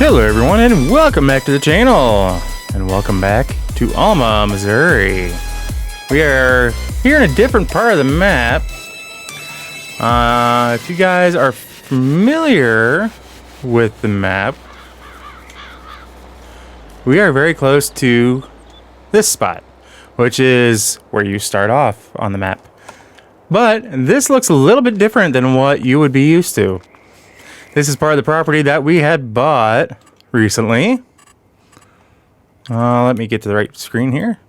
Hello everyone and welcome back to the channel. And welcome back to Alma, Missouri. We are here in a different part of the map. If you guys are familiar with the map, we are very close to this spot, which is where you start off on the map. But this looks a little bit different than what you would be used to. This is part of the property that we had bought recently. Let me get to the right screen here.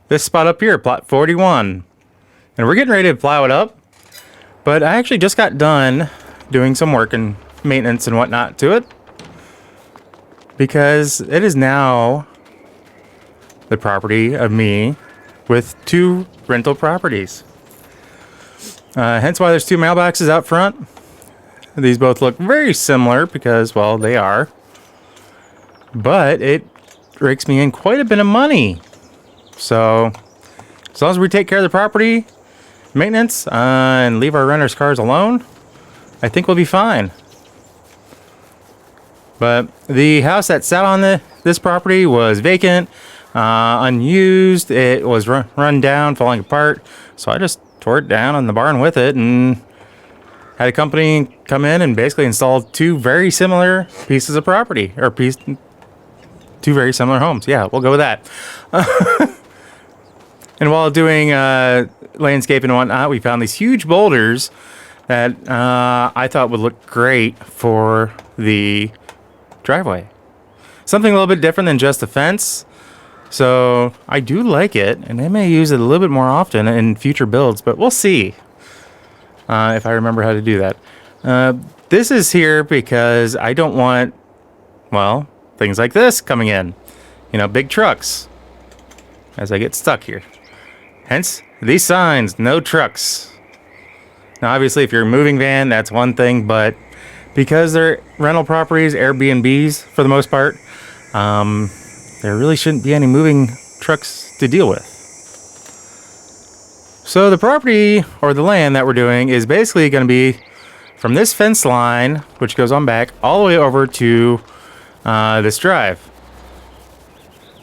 This spot up here, plot 41. And we're getting ready to plow it up. But I actually just got done doing some work and maintenance and whatnot to it, because it is now the property of me with two rental properties. Hence why there's two mailboxes out front. These both look very similar because, well, they are. But it rakes me in quite a bit of money. So, as long as we take care of the property, maintenance, and leave our renters' cars alone, I think we'll be fine. But the house that sat on this property was vacant, unused. It was run down, falling apart. So I just tore it down in the barn with it and had a company come in and basically install two very similar pieces of property, or two very similar homes. Yeah, we'll go with that. And while doing landscaping and whatnot, we found these huge boulders that I thought would look great for the driveway. Something a little bit different than just a fence. So I do like it, and I may use it a little bit more often in future builds, but we'll see. If I remember how to do that. This is here because I don't want, well, things like this coming in. You know, big trucks. As I get stuck here. Hence, these signs, no trucks. Now, obviously, if you're a moving van, that's one thing, but because they're rental properties, Airbnbs for the most part, there really shouldn't be any moving trucks to deal with. So the property, or the land that we're doing, is basically going to be from this fence line, which goes on back, all the way over to this drive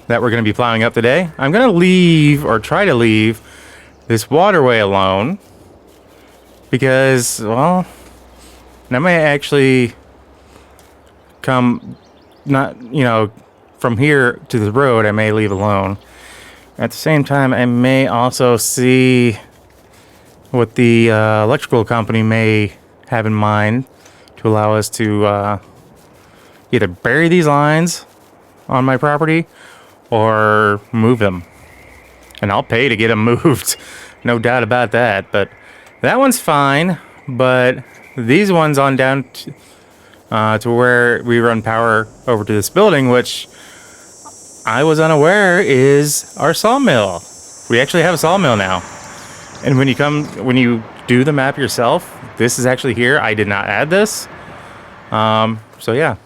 that we're going to be plowing up today. I'm going to leave, or try to leave, this waterway alone, because, well, I may actually come, not, you know, from here to the road, I may leave alone. At the same time, I may also see what the electrical company may have in mind to allow us to either bury these lines on my property or move them. And I'll pay to get them moved, no doubt about that. But that one's fine. But these ones on down to where we run power over to this building, which I was unaware is our sawmill. We actually have a sawmill now. And when you do the map yourself, this is actually here. I did not add this. So yeah.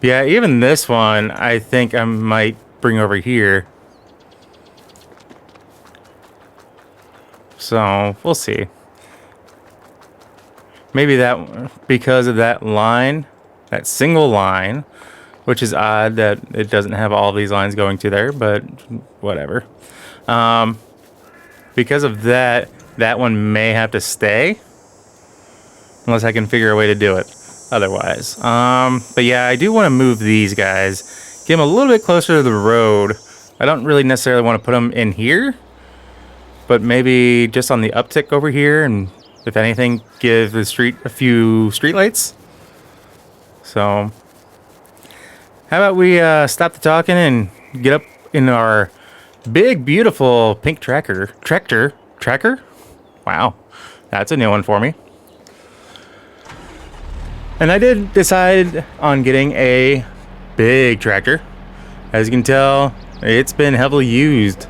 Yeah, even this one, I think I might bring over here. So we'll see. Maybe that, because of that line, that single line, which is odd that it doesn't have all these lines going to there, but whatever. Because of that, that one may have to stay, unless I can figure a way to do it otherwise. But yeah, I do want to move these guys, get them a little bit closer to the road. I don't really necessarily want to put them in here, but maybe just on the uptick over here, and if anything, give the street a few street lights. So how about we stop the talking and get up in our big, beautiful pink tractor? Wow, that's a new one for me. And I did decide on getting a big tractor. As you can tell, it's been heavily used.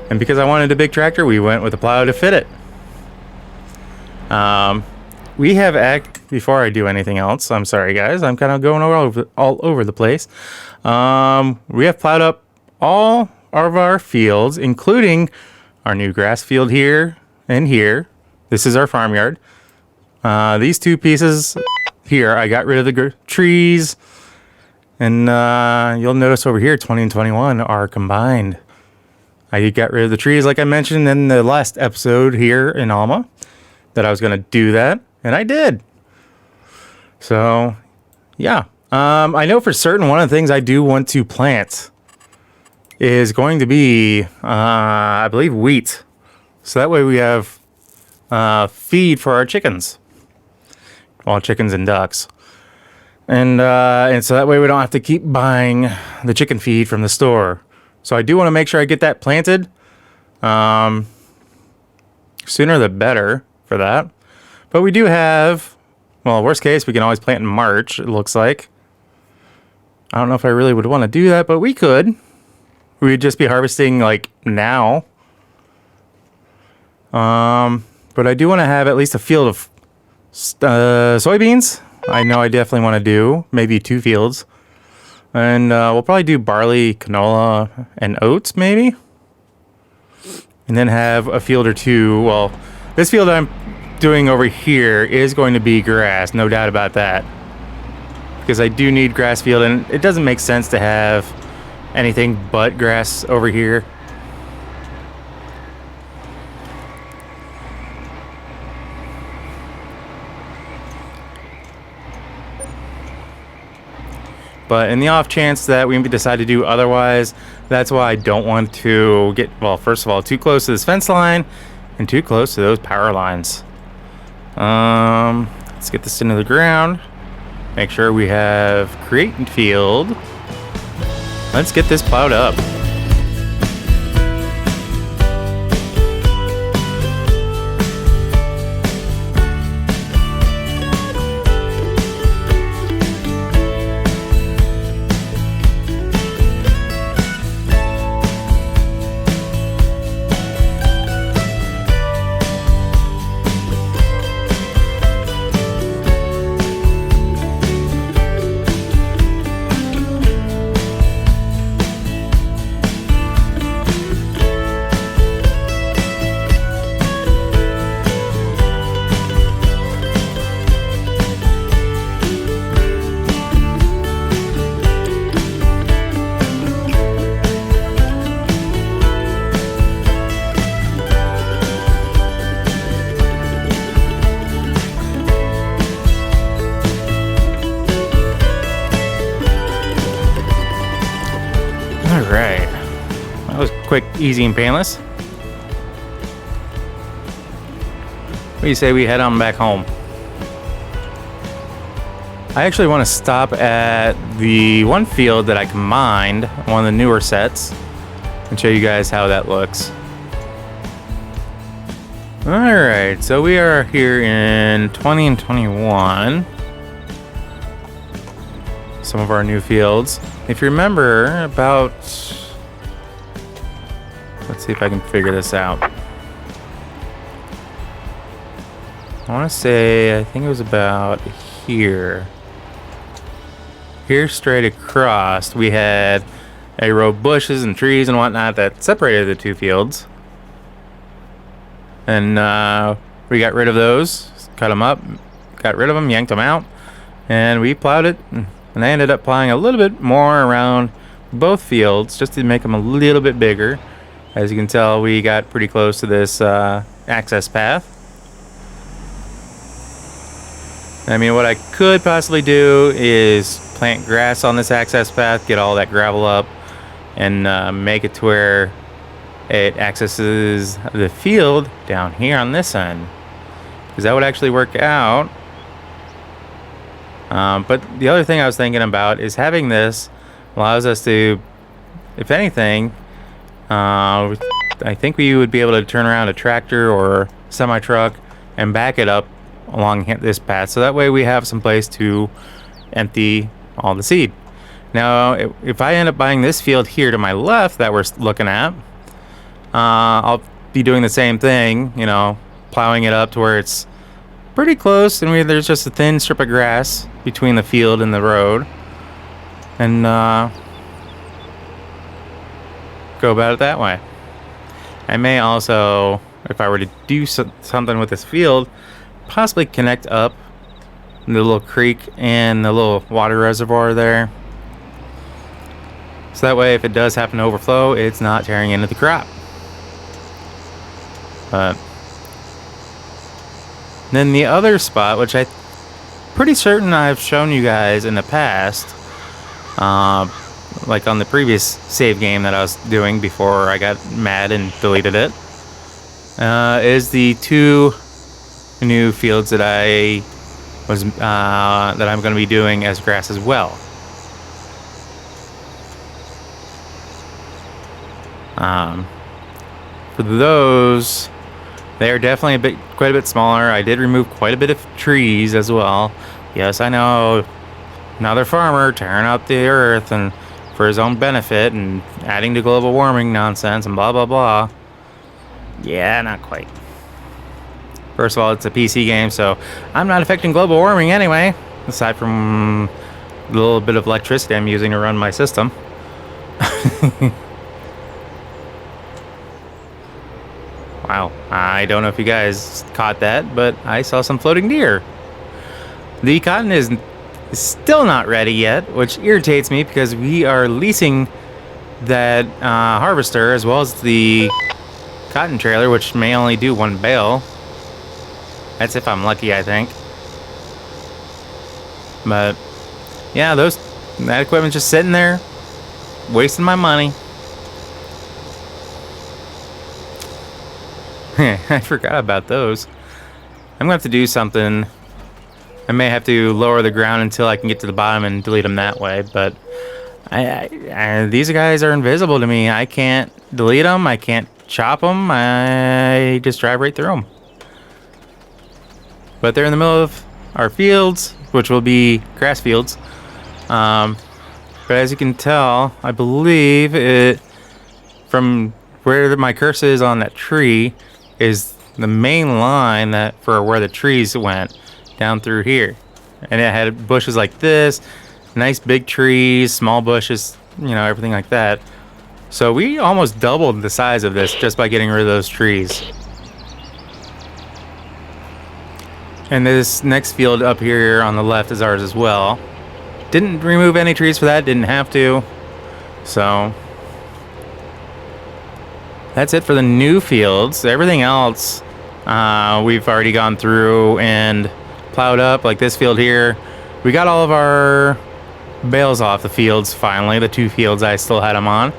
And because I wanted a big tractor, we went with a plow to fit it. We have before I do anything else, I'm sorry guys, I'm kind of going all over the place. We have plowed up all of our fields, including our new grass field here and here. This is our farmyard. These two pieces here, I got rid of the trees. And you'll notice over here, 20 and 21 are combined. I got rid of the trees, like I mentioned in the last episode here in Alma, that I was going to do that, and I did. So, yeah. I know for certain one of the things I do want to plant is going to be, I believe, wheat. So that way we have feed for our chickens. Well, chickens and ducks. And so that way we don't have to keep buying the chicken feed from the store. So I do want to make sure I get that planted. Sooner the better for that. But we do have, well, worst case, we can always plant in March, it looks like. I don't know if I really would want to do that, but we could. We'd just be harvesting like now. But I do want to have at least a field of soybeans. I know I definitely want to do maybe 2 fields. And we'll probably do barley, canola, and oats maybe. And then have a field or 2. Well, this field I'm doing over here is going to be grass, no doubt about that. Because I do need grass field, and it doesn't make sense to have anything but grass over here. But in the off chance that we decide to do otherwise, that's why I don't want to get, well, first of all, too close to this fence line and too close to those power lines. Let's get this into the ground. Make sure we have create field. Let's get this plowed up. Alright. That was quick, easy, and painless. What do you say we head on back home? I actually want to stop at the one field that I combined, one of the newer sets, and show you guys how that looks. Alright, so we are here in 20 and 21. Some of our new fields. If you remember, about... Let's see if I can figure this out. I want to say, I think it was about here. Here straight across, we had a row of bushes and trees and whatnot that separated the 2 fields. And we got rid of those, cut them up, got rid of them, yanked them out, and we plowed it. And I ended up plowing a little bit more around both fields just to make them a little bit bigger. As you can tell, we got pretty close to this access path. I mean, what I could possibly do is plant grass on this access path, get all that gravel up, and make it to where it accesses the field down here on this end. Because that would actually work out. But the other thing I was thinking about is having this allows us to, if anything, I think we would be able to turn around a tractor or semi-truck and back it up along this path. So that way we have some place to empty all the seed. Now, if I end up buying this field here to my left that we're looking at, I'll be doing the same thing, you know, plowing it up to where it's pretty close, and there's just a thin strip of grass between the field and the road, and go about it that way. I may also, if I were to do something with this field, possibly connect up the little creek and the little water reservoir there. So that way, if it does happen to overflow, it's not tearing into the crop. But then the other spot, which I'm pretty certain I've shown you guys in the past, like on the previous save game that I was doing before I got mad and deleted it, is the 2 new fields that I was that I'm going to be doing as grass as well. For those, they are definitely quite a bit smaller. I did remove quite a bit of trees as well. Yes, I know, another farmer tearing up the earth and for his own benefit and adding to global warming nonsense and blah blah blah. Yeah, not quite. First of all, it's a PC game, so I'm not affecting global warming anyway, aside from the little bit of electricity I'm using to run my system. Wow, I don't know if you guys caught that, but I saw some floating deer. The cotton is still not ready yet, which irritates me because we are leasing that harvester as well as the cotton trailer, which may only do 1 bale. That's if I'm lucky, I think. But yeah, that equipment's just sitting there, wasting my money. I forgot about those. I'm gonna have to do something. I may have to lower the ground until I can get to the bottom and delete them that way. But these guys are invisible to me. I can't delete them. I can't chop them. I just drive right through them. But they're in the middle of our fields, which will be grass fields. But as you can tell, I believe it from where my cursor is on that tree is the main line that for where the trees went down through here. And it had bushes like this, nice big trees, small bushes, everything like that. So we almost doubled the size of this just by getting rid of those trees. And this next field up here on the left is ours as well. Didn't remove any trees for that, didn't have to. So that's it for the new fields. Everything else we've already gone through and plowed up, like this field here. We got all of our bales off the fields finally, the 2 fields I still had them on.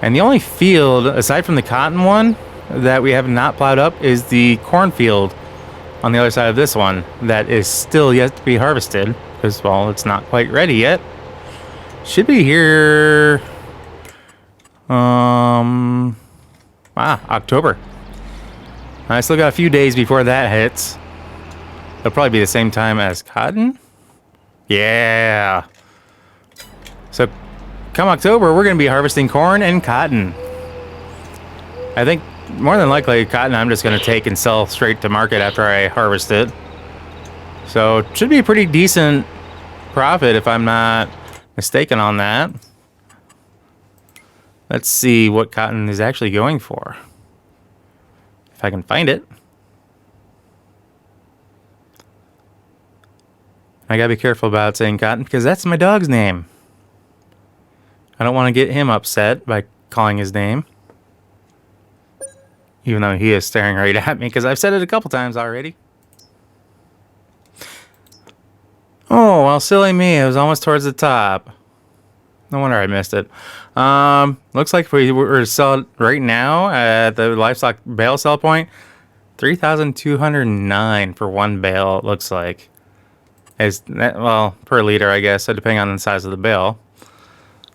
And the only field, aside from the cotton one, that we have not plowed up is the cornfield on the other side of this one that is still yet to be harvested because, well, it's not quite ready yet. Should be here October. I still got a few days before that hits. It'll probably be the same time as cotton. Yeah. So come October, we're going to be harvesting corn and cotton. I think more than likely cotton I'm just going to take and sell straight to market after I harvest it. So it should be a pretty decent profit if I'm not mistaken on that. Let's see what cotton is actually going for. If I can find it. I gotta be careful about saying cotton because that's my dog's name. I don't want to get him upset by calling his name. Even though he is staring right at me because I've said it a couple times already. Oh, well, silly me. It was almost towards the top. No wonder I missed it. Looks like we were selling right now at the livestock bale sell point, 3,209 for 1 bale. It looks like, well, per liter, I guess, so depending on the size of the bale.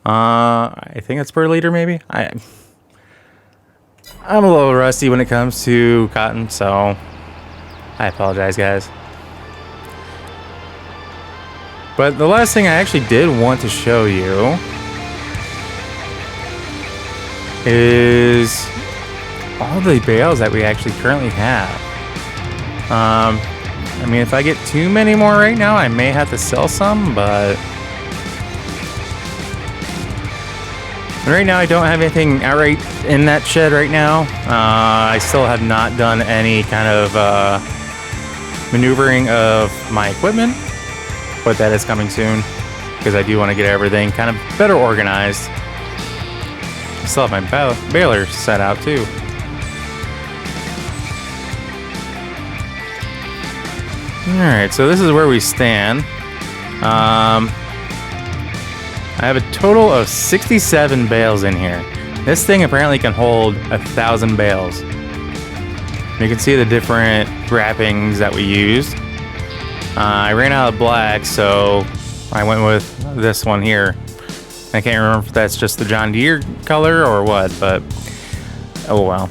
I think it's per liter, maybe. I'm a little rusty when it comes to cotton, so I apologize, guys. But the last thing I actually did want to show you is all the bales that we actually currently have. I mean, if I get too many more right now, I may have to sell some, but right now I don't have anything outright in that shed right now. I still have not done any kind of maneuvering of my equipment, but that is coming soon because I do want to get everything kind of better organized. I still have my baler set out too. Alright, so this is where we stand. I have a total of 67 bales in here. This thing apparently can hold 1,000 bales. You can see the different wrappings that we used. I ran out of black, so I went with this one here. I can't remember if that's just the John Deere color or what, but oh well.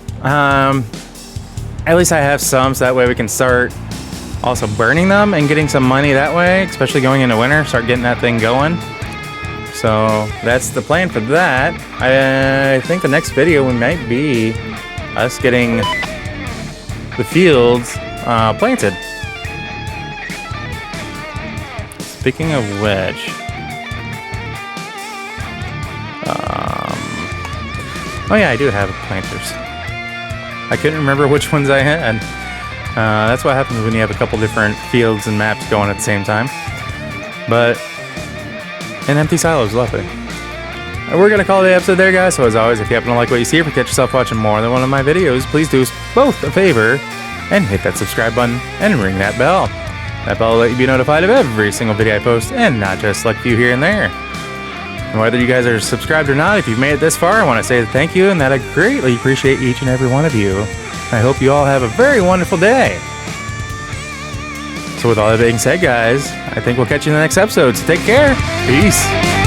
At least I have some, so that way we can start also burning them and getting some money that way, especially going into winter, start getting that thing going. So that's the plan for that. I think the next video might be us getting the fields planted. Speaking of which, oh yeah, I do have planters. I couldn't remember which ones I had. That's what happens when you have a couple different fields and maps going at the same time. But an empty silo is lovely. We're going to call the episode there, guys. So as always, if you happen to like what you see, if you catch yourself watching more than one of my videos, please do us both a favor and hit that subscribe button and ring that bell. That bell will let you be notified of every single video I post and not just like a few here and there. And whether you guys are subscribed or not, if you've made it this far, I want to say thank you and that I greatly appreciate each and every one of you. I hope you all have a very wonderful day. So with all that being said, guys, I think we'll catch you in the next episode. So take care. Peace.